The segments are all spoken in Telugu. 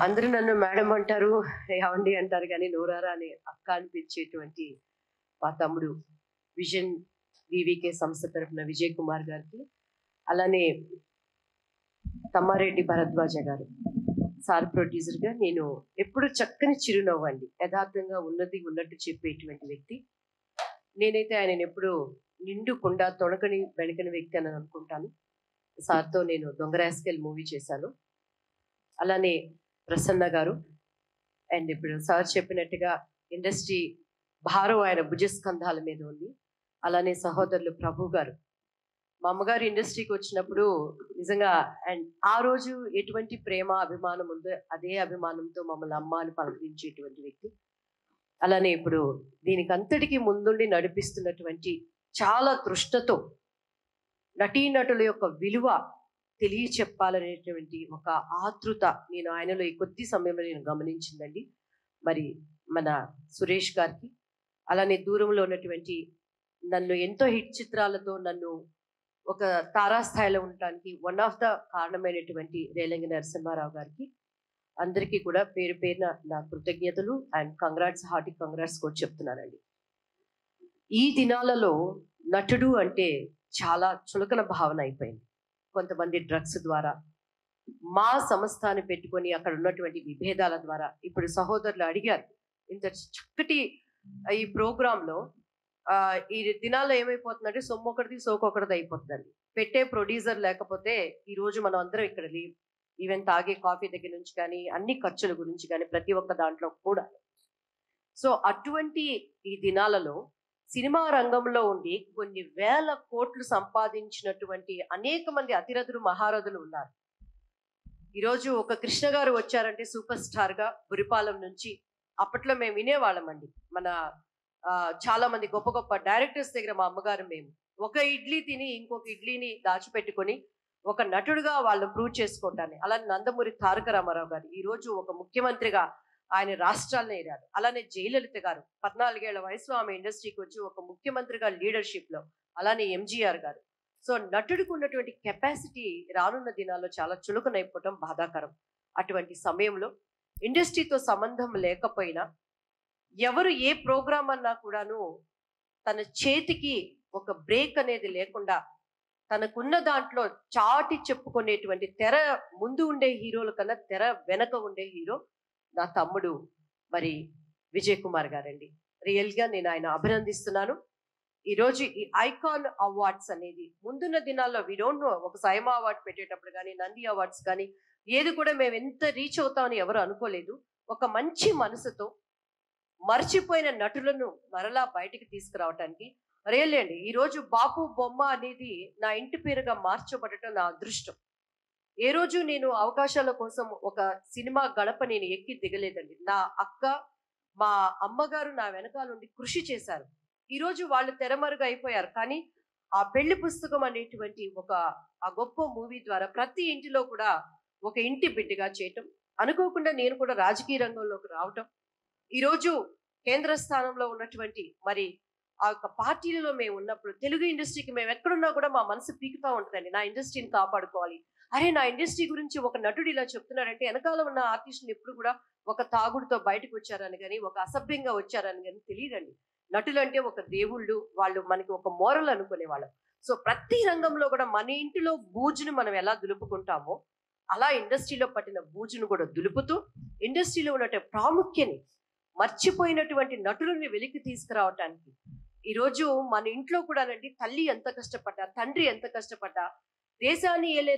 అందరూ నన్ను మేడం అంటారు, ఏవండి అంటారు కానీ నోరారా అని అక్క అనిపించేటువంటి మా తమ్ముడు విజన్ వివికే సంస్థ తరఫున విజయ్ కుమార్ గారికి, అలానే తమ్మారెడ్డి భరద్వాజ గారు సార్ ప్రొడ్యూసర్గా నేను ఎప్పుడు చక్కని చిరునవ్వు అండి, యథార్థంగా ఉన్నది ఉన్నట్టు చెప్పేటువంటి వ్యక్తి. నేనైతే ఆయన ఎప్పుడు నిండు కుండా తొణకని వెనకని వ్యక్తి అని అనుకుంటాను. సార్తో నేను దొంగరాస్కెల్ మూవీ చేశాను. అలానే ప్రసన్న గారు, అండ్ ఇప్పుడు సార్ చెప్పినట్టుగా ఇండస్ట్రీ భారం ఆయన భుజస్కంధాల మీద ఉంది. అలానే సహోదరులు ప్రభు గారు, మా అమ్మగారు ఇండస్ట్రీకి వచ్చినప్పుడు నిజంగా అండ్ ఆ రోజు ఎటువంటి ప్రేమ అభిమానం ఉందో అదే అభిమానంతో మమ్మల్ని అమ్మ అని పలకరించేటువంటి వ్యక్తి. అలానే ఇప్పుడు దీనికి అంతటికీ ముందుండి నడిపిస్తున్నటువంటి చాలా తృష్ణతో నటీనటుల యొక్క విలువ తెలియచెప్పాలనేటువంటి ఒక ఆతృత నేను ఆయనలో ఈ కొద్ది సమయంలో నేను గమనించిందండి. మరి మన సురేష్ గారికి, అలానే దూరంలో ఉన్నటువంటి నన్ను ఎంతో హిట్ చిత్రాలతో నన్ను ఒక తారాస్థాయిలో ఉండటానికి వన్ ఆఫ్ ద కారణమైనటువంటి రేలంగి నరసింహారావు గారికి, అందరికీ కూడా పేరు పేరున నా కృతజ్ఞతలు అండ్ కంగ్రాట్స్, హార్టీ కంగ్రాట్స్ కూడా చెప్తున్నానండి. ఈ దినాలలో నటుడు అంటే చాలా చులకన భావన అయిపోయింది. కొంతమంది డ్రగ్స్ ద్వారా, మా సంస్థని పెట్టుకొని అక్కడ ఉన్నటువంటి విభేదాల ద్వారా. ఇప్పుడు సహోదరులు అడిగారు, ఇంత చక్కటి ఈ ప్రోగ్రాంలో ఈ దినాల్లో ఏమైపోతుందంటే సొమ్ము ఒకటిది సోకొకటిది అయిపోతుందండి. పెట్టే ప్రొడ్యూసర్ లేకపోతే ఈ రోజు మనం అందరం ఇక్కడ లేవు. ఈవెన్ తాగే కాఫీ దగ్గర నుంచి కానీ అన్ని ఖర్చుల గురించి కానీ ప్రతి ఒక్క దాంట్లో కూడా. సో అటువంటి ఈ దినాలలో సినిమా రంగంలో ఉండి కొన్ని వేల కోట్లు సంపాదించినటువంటి అనేక మంది అతిరథులు మహారథులు ఉన్నారు. ఈరోజు ఒక కృష్ణ గారు వచ్చారంటే సూపర్ స్టార్ గా బురిపాలెం నుంచి, అప్పట్లో మేము వినేవాళ్ళమండి. మన చాలా మంది గొప్ప గొప్ప డైరెక్టర్స్ దగ్గర మా అమ్మగారు మేము ఒక ఇడ్లీ తిని ఇంకొక ఇడ్లీని దాచిపెట్టుకొని ఒక నటుడుగా వాళ్ళు ప్రూవ్ చేసుకోవటాన్ని. అలానే నందమూరి తారక రామారావు గారు ఈరోజు ఒక ముఖ్యమంత్రిగా ఆయన రాష్ట్రాలను ఏరారు. అలానే జయలలిత గారు 14 ఏళ్ల వయసులో ఆమె ఇండస్ట్రీకి వచ్చి ఒక ముఖ్యమంత్రిగా లీడర్షిప్ లో. అలానే ఎంజీఆర్ గారు. సో నటుడికి ఉన్నటువంటి కెపాసిటీ రానున్న దినాల్లో చాలా చులకనైపోవటం బాధాకరం. అటువంటి సమయంలో ఇండస్ట్రీతో సంబంధం లేకపోయినా ఎవరు ఏ ప్రోగ్రామ్ అన్నా కూడాను తన చేతికి ఒక బ్రేక్ అనేది లేకుండా తనకున్న దాంట్లో చాటి చెప్పుకునేటువంటి తెర ముందు ఉండే హీరోల కన్నా తెర వెనక ఉండే హీరో నా తమ్ముడు మరి విజయ్ కుమార్ గారండి. రియల్ గా నేను ఆయన అభినందిస్తున్నాను. ఈరోజు ఈ ఐకాన్ అవార్డ్స్ అనేది ముందున్న దినాల్లో వి డోంట్ నో, ఒక సైమా అవార్డ్ పెట్టేటప్పుడు కానీ నంది అవార్డ్స్ కానీ ఏది కూడా మేము ఎంత రీచ్ అవుతామని ఎవరు అనుకోలేదు. ఒక మంచి మనసుతో మర్చిపోయిన నటులను మరలా బయటికి తీసుకురావటానికి రియల్ అండి. ఈరోజు బాపు బొమ్మ అనేది నా ఇంటి పేరుగా మార్చబడటం నా అదృష్టం. ఏ రోజు నేను అవకాశాల కోసం ఒక సినిమా గడప నేను ఎక్కి దిగలేదండి. నా అక్క, మా అమ్మగారు నా వెనకాలండి కృషి చేశారు. ఈరోజు వాళ్ళు తెరమరుగు అయిపోయారు. కానీ ఆ పెళ్లి పుస్తకం అనేటువంటి ఆ గొప్ప మూవీ ద్వారా ప్రతి ఇంటిలో కూడా ఒక ఇంటి బిడ్డగా చేయటం, అనుకోకుండా నేను కూడా రాజకీయ రంగంలోకి రావటం, ఈరోజు కేంద్ర స్థానంలో ఉన్నటువంటి మరి ఆ యొక్క పార్టీలలో మేము ఉన్నప్పుడు తెలుగు ఇండస్ట్రీకి మేము ఎక్కడున్నా కూడా మా మనసు పీకుతా ఉంటుందండి. నా ఇండస్ట్రీని కాపాడుకోవాలి. అరే నా ఇండస్ట్రీ గురించి ఒక నటుడు ఇలా చెప్తున్నాడంటే వెనకాల ఉన్న ఆర్టిస్టులు ఎప్పుడు కూడా ఒక తాగుడుతో బయటకు వచ్చారని కానీ ఒక అసభ్యంగా వచ్చారని కానీ తెలియదండి. నటులు అంటే ఒక దేవుళ్ళు, వాళ్ళు మనకి ఒక మోరల్ అనుకునేవాళ్ళం. సో ప్రతి రంగంలో కూడా మన ఇంటిలో బూజును మనం ఎలా దులుపుకుంటామో అలా ఇండస్ట్రీలో పట్టిన బూజును కూడా దులుపుతూ ఇండస్ట్రీలో ఉన్న ప్రాముఖ్యని మర్చిపోయినటువంటి నటులని వెలికి తీసుకురావటానికి ఈరోజు మన ఇంట్లో కూడానండి తల్లి ఎంత కష్టపడ్డా, తండ్రి ఎంత కష్టపడ్డా, దేశాన్ని ఏలే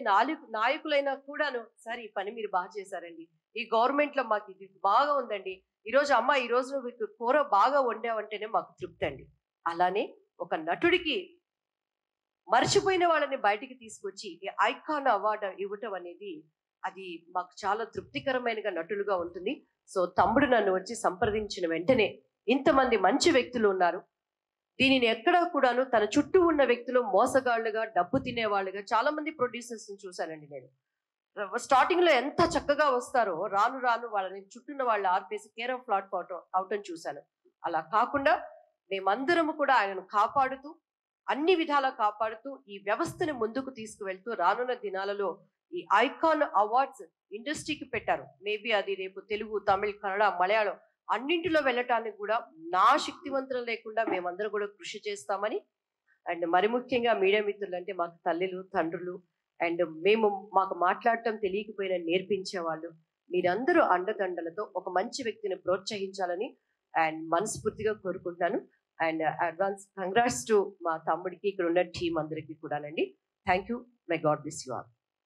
నాయకులైనా కూడాను సార్ ఈ పని మీరు బాగా చేశారండి, ఈ గవర్నమెంట్ లో మాకు ఇది బాగా ఉందండి, ఈరోజు అమ్మ ఈ రోజు నువ్వు కూర బాగా వండావంటేనే మాకు తృప్తి అండి. అలానే ఒక నటుడికి మర్చిపోయిన వాళ్ళని బయటికి తీసుకొచ్చి ఐకాన్ అవార్డు ఇవ్వటం అనేది అది మాకు చాలా తృప్తికరమైనగా నటులుగా ఉంటుంది. సో తమ్ముడు నన్ను వచ్చి సంప్రదించిన వెంటనే ఇంతమంది మంచి వ్యక్తులు ఉన్నారు, దీనిని ఎక్కడా కూడాను తన చుట్టూ ఉన్న వ్యక్తులు మోసగాళ్లుగా, డబ్బు తినేవాళ్ళుగా చాలా మంది ప్రొడ్యూసర్స్ చూశానండి నేను. స్టార్టింగ్ లో ఎంత చక్కగా వస్తారో రాను రాను వాళ్ళని చుట్టూన్న వాళ్ళు ఆర్పేసి కేర్ ఆఫ్ ఫ్లాట్ అవటం చూశాను. అలా కాకుండా మేమందరము కూడా ఆయనను కాపాడుతూ అన్ని విధాలా కాపాడుతూ ఈ వ్యవస్థని ముందుకు తీసుకువెళ్తూ రానున్న దినాలలో ఈ ఐకాన్ అవార్డ్స్ ఇండస్ట్రీకి పెట్టారు. మేబీ అది రేపు తెలుగు, తమిళ్, కన్నడ, మలయాళం అన్నింటిలో వెళ్ళటానికి కూడా నా శక్తివంతులు లేకుండా మేమందరం కూడా కృషి చేస్తామని, అండ్ మరి ముఖ్యంగా మీడియా మిత్రులు అంటే మాకు తల్లులు, తండ్రులు, అండ్ మాకు మాట్లాడటం తెలియకపోయినా నేర్పించేవాళ్ళు, మీరందరూ అండదండలతో ఒక మంచి వ్యక్తిని ప్రోత్సహించాలని అండ్ మనస్ఫూర్తిగా కోరుకుంటున్నాను. అండ్ అడ్వాన్స్ కంగ్రాట్స్ టు మా తమ్ముడికి, ఇక్కడ ఉన్న టీం అందరికీ కూడానండి. Thank you. My God bless you all.